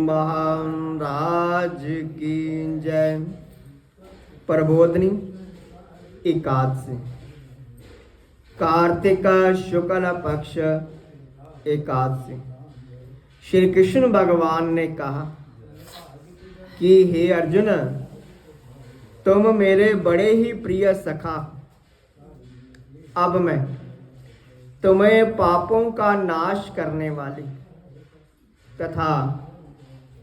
महाराज की जय। प्रबोधनी एकादशी, कार्तिक शुक्ल पक्ष एकादशी। श्री कृष्ण भगवान ने कहा कि हे अर्जुन, तुम मेरे बड़े ही प्रिय सखा। अब मैं तुम्हें पापों का नाश करने वाली तथा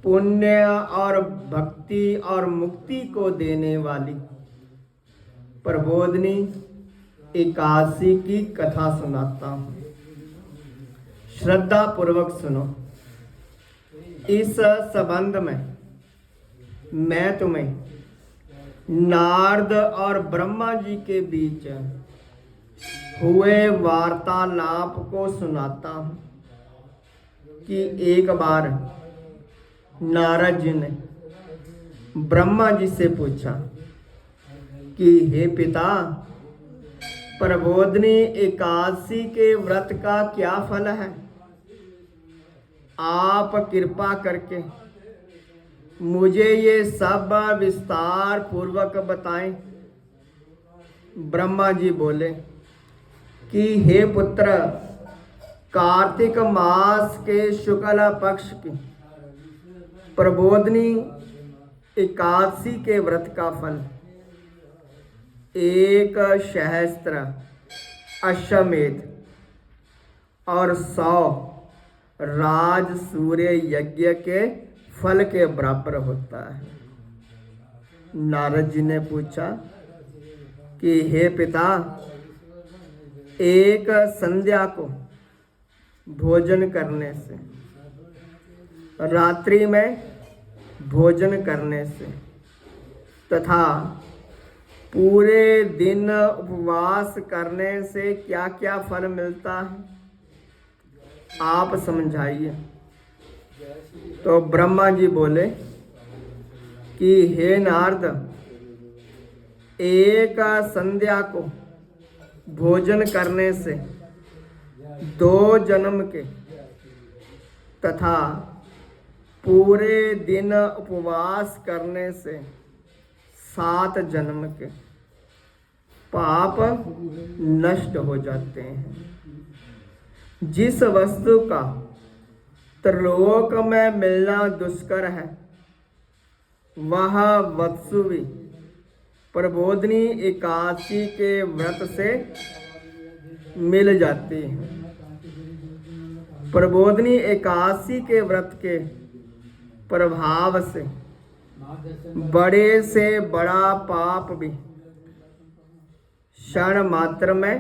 पुण्य और भक्ति और मुक्ति को देने वाली प्रबोधनी एकादशी की कथा सुनाता हूँ। श्रद्धा पूर्वक सुनो। इस संबंध में मैं तुम्हें नारद और ब्रह्मा जी के बीच हुए वार्तालाप को सुनाता हूँ कि एक बार नारद जी ने ब्रह्मा जी से पूछा कि हे पिता, प्रबोधनी एकादशी के व्रत का क्या फल है? आप कृपा करके मुझे ये सब विस्तार पूर्वक बताएं। ब्रह्मा जी बोले कि हे पुत्र, कार्तिक मास के शुक्ल पक्ष की प्रबोधनी एकादशी के व्रत का फल 1 सहस्त्र अश्वमेध और 100 राज सूर्य यज्ञ के फल के बराबर होता है। नारद जी ने पूछा कि हे पिता, एक संध्या को भोजन करने से, रात्रि में भोजन करने से तथा पूरे दिन उपवास करने से क्या क्या फल मिलता है, आप समझाइए। तो ब्रह्मा जी बोले कि हे नारद, एक संध्या को भोजन करने से 2 जन्म के तथा पूरे दिन उपवास करने से 7 जन्म के पाप नष्ट हो जाते हैं। जिस वस्तु का त्रिलोक में मिलना दुष्कर है, वह वस्तु भी प्रबोधनी एकादशी के व्रत से मिल जाती है। प्रबोधनी एकादशी के व्रत के प्रभाव से बड़े से बड़ा पाप भी क्षण मात्र में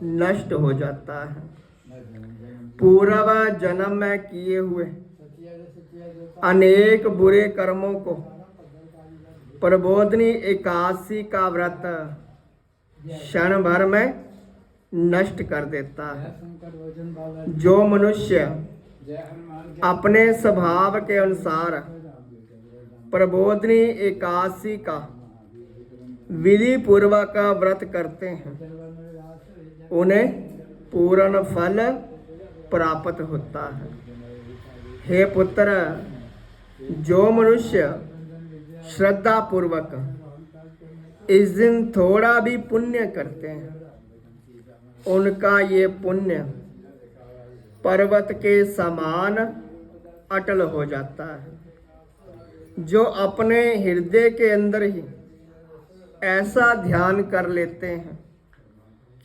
नष्ट हो जाता है। पूर्व जन्म में किए हुए अनेक बुरे कर्मों को प्रबोधनी एकादशी का व्रत क्षण भर में नष्ट कर देता है। जो मनुष्य अपने स्वभाव के अनुसार प्रबोधनी एकादशी का विधि पूर्वक व्रत करते हैं, उन्हें पूर्ण फल प्राप्त होता है। हे पुत्र, जो मनुष्य श्रद्धा पूर्वक इस दिन थोड़ा भी पुण्य करते हैं, उनका ये पुण्य पर्वत के समान अटल हो जाता है। जो अपने हृदय के अंदर ही ऐसा ध्यान कर लेते हैं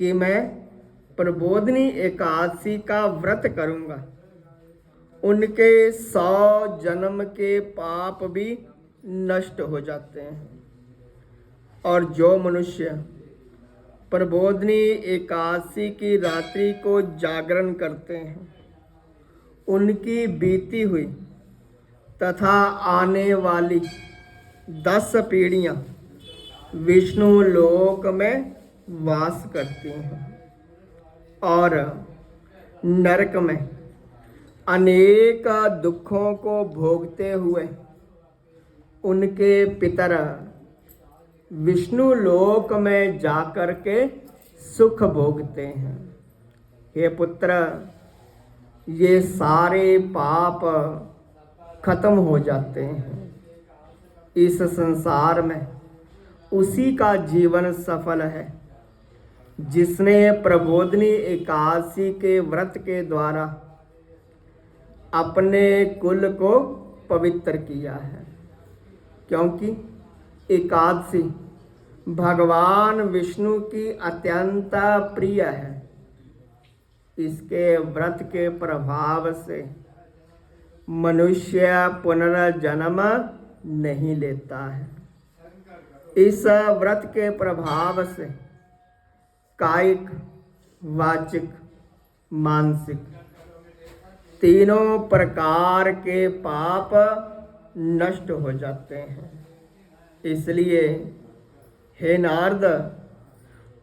कि मैं प्रबोधनी एकादशी का व्रत करूंगा, उनके 100 जन्म के पाप भी नष्ट हो जाते हैं। और जो मनुष्य प्रबोधनी एकादशी की रात्रि को जागरण करते हैं, उनकी बीती हुई तथा आने वाली 10 पीढ़ियां विष्णु लोक में वास करती हैं और नरक में अनेक दुखों को भोगते हुए उनके पितर विष्णु लोक में जाकर के सुख भोगते हैं। हे पुत्र, ये सारे पाप खत्म हो जाते हैं। इस संसार में उसी का जीवन सफल है जिसने प्रबोधिनी एकादशी के व्रत के द्वारा अपने कुल को पवित्र किया है, क्योंकि एकादशी भगवान विष्णु की अत्यंत प्रिय है। इसके व्रत के प्रभाव से मनुष्य पुनर्जन्म नहीं लेता है। इस व्रत के प्रभाव से कायिक, वाचिक, मानसिक तीनों प्रकार के पाप नष्ट हो जाते हैं। इसलिए हे नारद,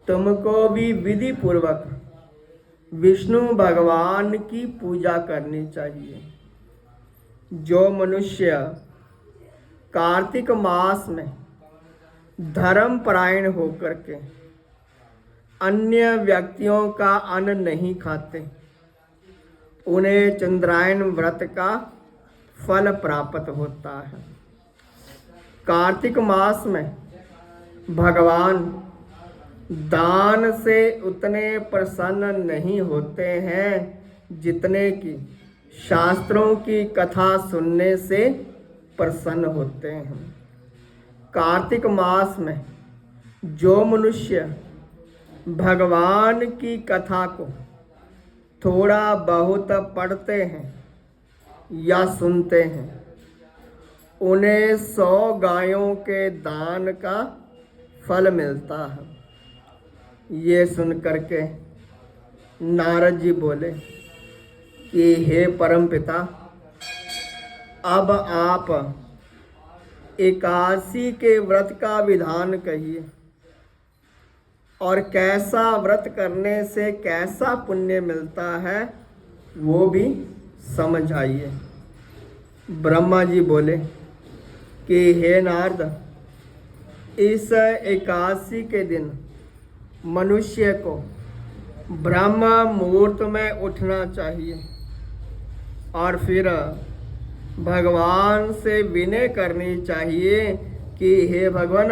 तुमको भी विधि पूर्वक विष्णु भगवान की पूजा करनी चाहिए। जो मनुष्य कार्तिक मास में धर्म परायण होकर के अन्य व्यक्तियों का अन्न नहीं खाते, उन्हें चंद्रायन व्रत का फल प्राप्त होता है। कार्तिक मास में भगवान दान से उतने प्रसन्न नहीं होते हैं जितने कि शास्त्रों की कथा सुनने से प्रसन्न होते हैं। कार्तिक मास में जो मनुष्य भगवान की कथा को थोड़ा बहुत पढ़ते हैं या सुनते हैं, उन्हें 100 गायों के दान का फल मिलता है। ये सुन करके नारद जी बोले कि हे परमपिता, अब आप एकादशी के व्रत का विधान कहिए और कैसा व्रत करने से कैसा पुण्य मिलता है वो भी समझाइए। ब्रह्मा जी बोले कि हे नारद, इस एकादशी के दिन मनुष्य को ब्रह्म मुहूर्त में उठना चाहिए और फिर भगवान से विनय करनी चाहिए कि हे भगवान,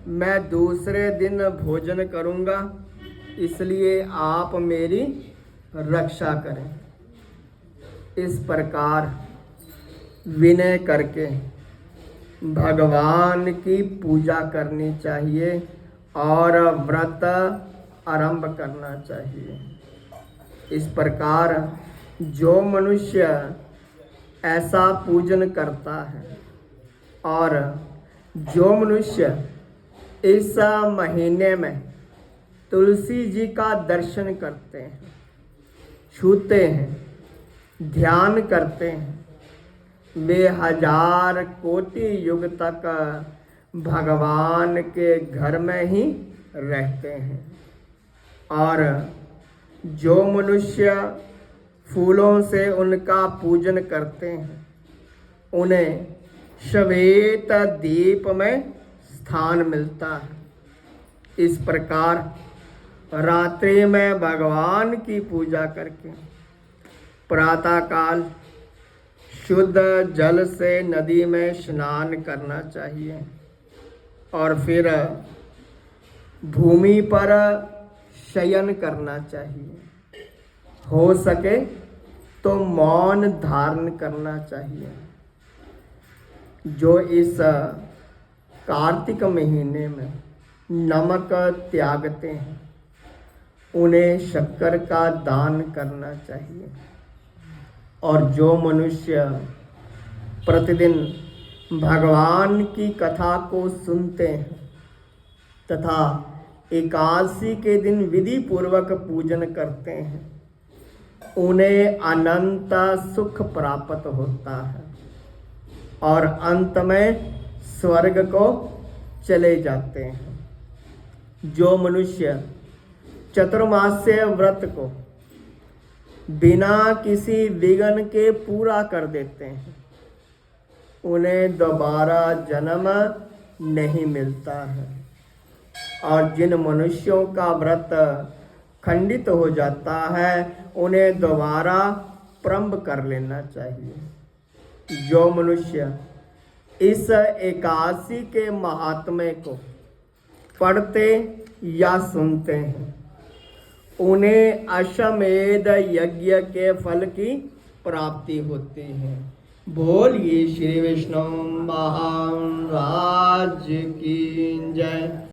मैं दूसरे दिन भोजन करूंगा, इसलिए आप मेरी रक्षा करें। इस प्रकार विनय करके भगवान की पूजा करनी चाहिए और व्रत आरंभ करना चाहिए। इस प्रकार जो मनुष्य ऐसा पूजन करता है और जो मनुष्य इस महीने में तुलसी जी का दर्शन करते हैं, छूते हैं, ध्यान करते हैं, वे 1000 कोटि युग तक भगवान के घर में ही रहते हैं। और जो मनुष्य फूलों से उनका पूजन करते हैं, उन्हें श्वेत दीप में स्थान मिलता है। इस प्रकार रात्रि में भगवान की पूजा करके प्रातःकाल शुद्ध जल से नदी में स्नान करना चाहिए और फिर भूमि पर शयन करना चाहिए। हो सके तो मौन धारण करना चाहिए। जो इस कार्तिक महीने में नमक त्यागते हैं, उन्हें शक्कर का दान करना चाहिए। और जो मनुष्य प्रतिदिन भगवान की कथा को सुनते हैं तथा एकादशी के दिन विधि पूर्वक पूजन करते हैं, उन्हें अनंत सुख प्राप्त होता है और अंत में स्वर्ग को चले जाते हैं। जो मनुष्य चतुर्मास्य व्रत को बिना किसी विघ्न के पूरा कर देते हैं, उन्हें दोबारा जन्म नहीं मिलता है। और जिन मनुष्यों का व्रत खंडित हो जाता है, उन्हें दोबारा प्रारंभ कर लेना चाहिए। जो मनुष्य इस एकादशी के महात्म्य को पढ़ते या सुनते हैं उन्हें अश्वमेध यज्ञ के फल की प्राप्ति होती है। बोलिए श्री विष्णु महाराज की जय।